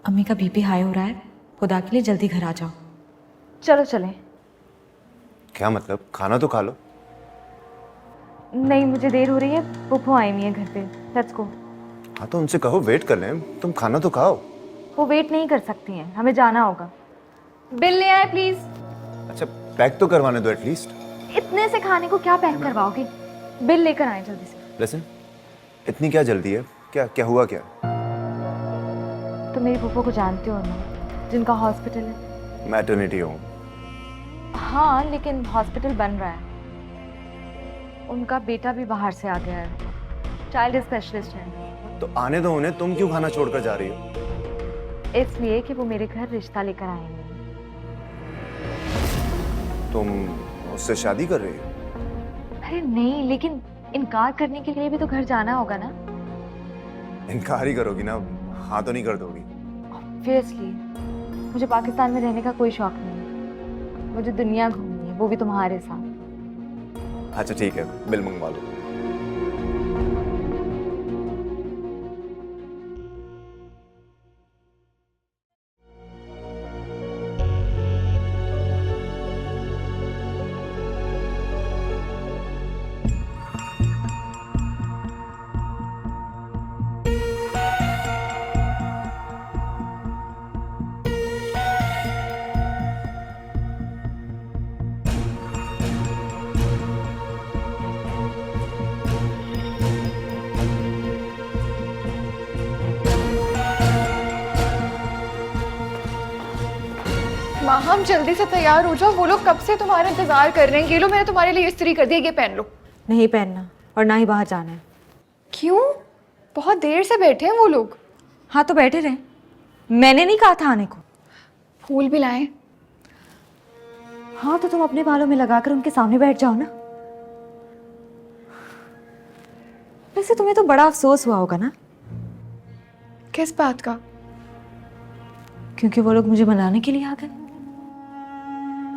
अम्मी का BP high हो रहा है, खुदा के लिए जल्दी घर आ जाओ। चलो चलें। क्या मतलब? खाना तो खा लो। नहीं, मुझे देर हो रही है, पुप्पो आई हुई है घर पे। Let's go. हाँ तो उनसे कहो वेट कर लें, तुम खाना तो खाओ। वो वेट नहीं कर सकती हैं, हमें जाना होगा। बिल ले आए प्लीज। अच्छा पैक तो करवाने दो एटलीस्ट। इतने से खाने को क्या पैक करवाओगे? बिल लेकर आए जल्दी से। लिसन, इतनी क्या जल्दी है? क्या क्या हुआ क्या? तो मेरी पुप्पो को जानते हो ना, जिनका हॉस्पिटल है। Maternity home. हाँ, लेकिन हॉस्पिटल बन रहा है। उनका बेटा भी बाहर से आ गया है, चाइल्ड स्पेशलिस्ट है। तो आने दो उन्हें, तुम क्यों खाना छोड़कर जा रही हो? इसलिए कि वो मेरे घर रिश्ता लेकर आएंगे। तुम उससे शादी कर रही हो? अरे नहीं, लेकिन इनकार करने के लिए भी तो घर जाना होगा ना। इनकार ही करोगी ना, हाँ तो नहीं कर दोगी? ऑब्वियसली, मुझे पाकिस्तान में रहने का कोई शौक नहीं है। मुझे दुनिया घूमनी है, वो भी तुम्हारे साथ। अच्छा ठीक है, बिल मंगवा लो। माँ, हम जल्दी से तैयार हो जाओ, वो लोग कब से तुम्हारा इंतजार कर रहे हैं। ये लो, मैंने तुम्हारे लिए इस्त्री कर दी है, ये पहन लो। नहीं पहनना और ना ही बाहर जाना है। क्यों? बहुत देर से बैठे हैं वो लोग। हाँ तो बैठे रहे, मैंने नहीं कहा था आने को। फूल भी लाएं? हाँ तो तुम अपने बालों में लगाकर उनके सामने बैठ जाओ ना। वैसे तुम्हें तो बड़ा अफसोस हुआ होगा ना, किस बात का? क्योंकि वो लोग मुझे मनाने के लिए आ गए।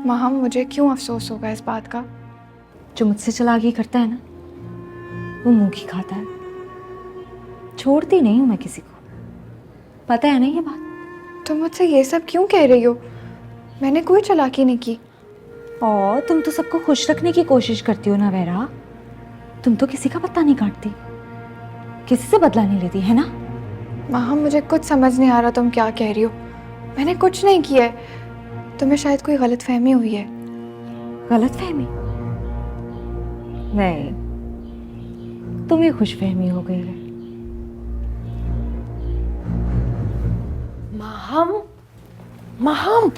माँ, मुझे क्यों अफसोस होगा इस बात का? जो मुझसे चालाकी करता है ना, वो मुंह की खाता है। छोड़ती नहीं हूं मैं किसी को, पता है ना ये बात। तुम मुझसे ये सब क्यों कह रही हो? मैंने कोई चालाकी नहीं की। और तुम तो सबको खुश रखने की कोशिश करती हो ना वेरा। तुम तो किसी का पत्ता नहीं काटती, किसी से बदला नहीं लेती, है ना? माँ, मुझे कुछ समझ नहीं आ रहा तुम क्या कह रही हो। मैंने कुछ नहीं किया है। तुम्हें शायद कोई गलतफहमी हुई है। गलतफहमी? नहीं, तुम्हें खुशफहमी हो गई है। माहम,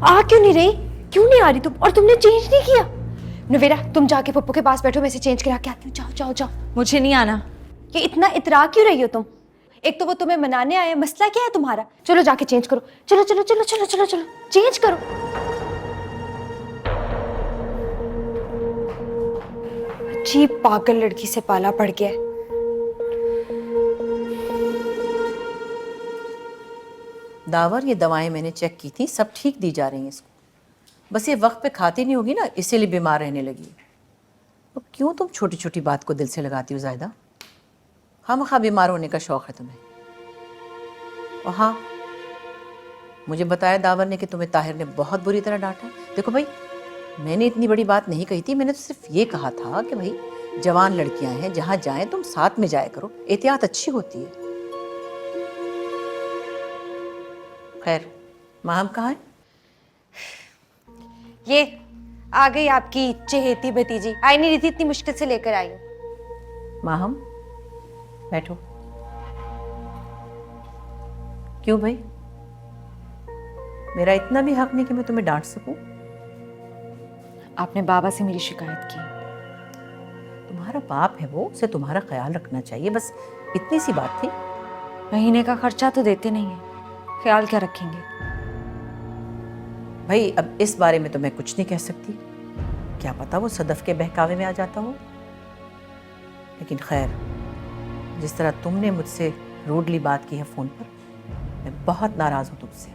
आ क्यों नहीं रही? क्यों नहीं आ रही तुम? और तुमने चेंज नहीं किया? नवेरा, तुम जाके पप्पू के पास बैठो, मैं इसे चेंज करा के आती हूँ। जाओ जाओ जाओ। मुझे नहीं आना। ये इतना इतरा क्यों रही हो तुम? एक तो वो तुम्हें मनाने आए, मसला क्या है तुम्हारा? चलो जाके चेंज करो। चलो चलो चलो चलो चलो चलो, चेंज करो। अजीब पागल लड़की से पाला पड़ गया है। दावर, ये दवाएं मैंने चेक की थी, सब ठीक दी जा रही हैं इसको। बस ये वक्त पे खाती नहीं होगी ना, इसीलिए बीमार रहने लगी। तो क्यों तुम छोटी छोटी बात को दिल से लगाती हो ज़ायदा? खामखा बीमार होने का शौक़ है तुम्हें। और हाँ, मुझे बताया दावर ने कि तुम्हें ताहिर ने बहुत बुरी तरह डांटा। देखो भाई, मैंने इतनी बड़ी बात नहीं कही थी, मैंने तो सिर्फ ये कहा था कि भाई जवान लड़कियां हैं, जहाँ जाएं तुम साथ में जाया करो, एहतियात अच्छी होती है। खैर, माहम कहाँ है? ये आ गई आपकी चहेती भतीजी। आई नहीं रही थी, इतनी मुश्किल से लेकर आई हूँ। माहम बैठो। क्यों भाई, मेरा इतना भी हक नहीं कि मैं तुम्हें डांट सकूं? आपने बाबा से मेरी शिकायत की। तुम्हारा बाप है वो, उसे तुम्हारा ख्याल रखना चाहिए, बस इतनी सी बात थी। महीने का खर्चा तो देते नहीं है, ख्याल क्या रखेंगे? भाई अब इस बारे में तो मैं कुछ नहीं कह सकती, क्या पता वो सदफ के बहकावे में आ जाता हो। लेकिन खैर, जिस तरह तुमने मुझसे रूडली बात की है फ़ोन पर, मैं बहुत नाराज़ हूँ तुमसे।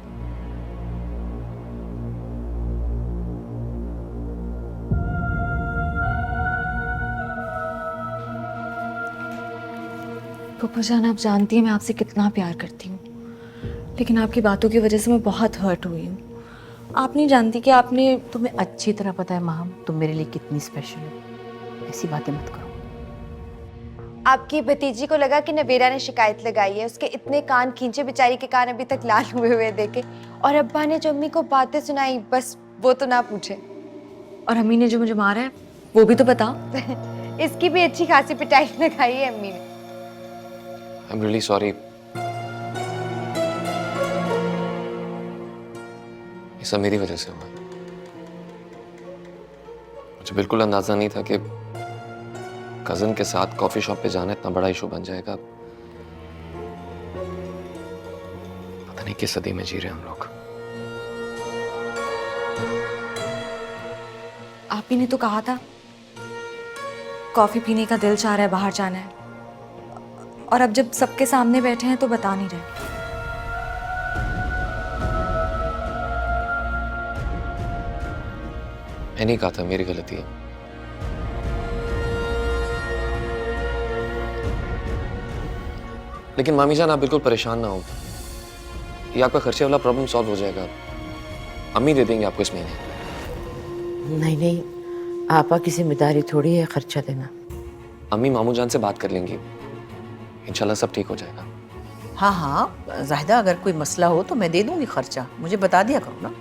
पप्पू जान, आप जानती हैं मैं आपसे कितना प्यार करती हूँ, लेकिन आपकी बातों की वजह से मैं बहुत हर्ट हुई हूँ। आप नहीं जानती कि आपने तुम्हें अच्छी तरह पता है माहम तुम मेरे लिए कितनी स्पेशल हो। ऐसी बातें मत करो। आपकी भतीजी को लगा कि नवेरा ने शिकायत लगाई है, उसके इतने कान खींचे, बेचारी के कान अभी तक लाल हुए देखे। और अब्बा ने जो अम्मी को बातें सुनाई, बस वो तो ना पूछे। और अम्मी ने जो मुझे मारा है वो भी तो बता। इसकी भी अच्छी खासी पिटाई लगाई है अम्मी ने। I'm really sorry. ये सब मेरी वजह से हुआ। मुझे बिल्कुल अंदाजा नहीं था कि कजन के साथ कॉफी शॉप पे जाना इतना बड़ा इशू बन जाएगा। पता नहीं किस सदी में जी रहे हैं हम लोग। आप ही ने तो कहा था कॉफी पीने का दिल चाह रहा है, बाहर जाना है, और अब जब सबके सामने बैठे हैं तो बता नहीं रहे। मैंने नहीं कहा था, मेरी गलती है। लेकिन मामी जान आप बिल्कुल परेशान ना हो, ये आपका खर्चे वाला प्रॉब्लम सॉल्व हो जाएगा। अम्मी दे देंगे आपको इस महीने। नहीं नहीं, आपा की जिम्मेदारी थोड़ी है खर्चा देना। अम्मी मामू जान से बात कर लेंगी, इंशाल्लाह सब ठीक हो जाएगा। हाँ हाँ जाहिदा, अगर कोई मसला हो तो मैं दे दूंगी खर्चा, मुझे बता दिया करो ना।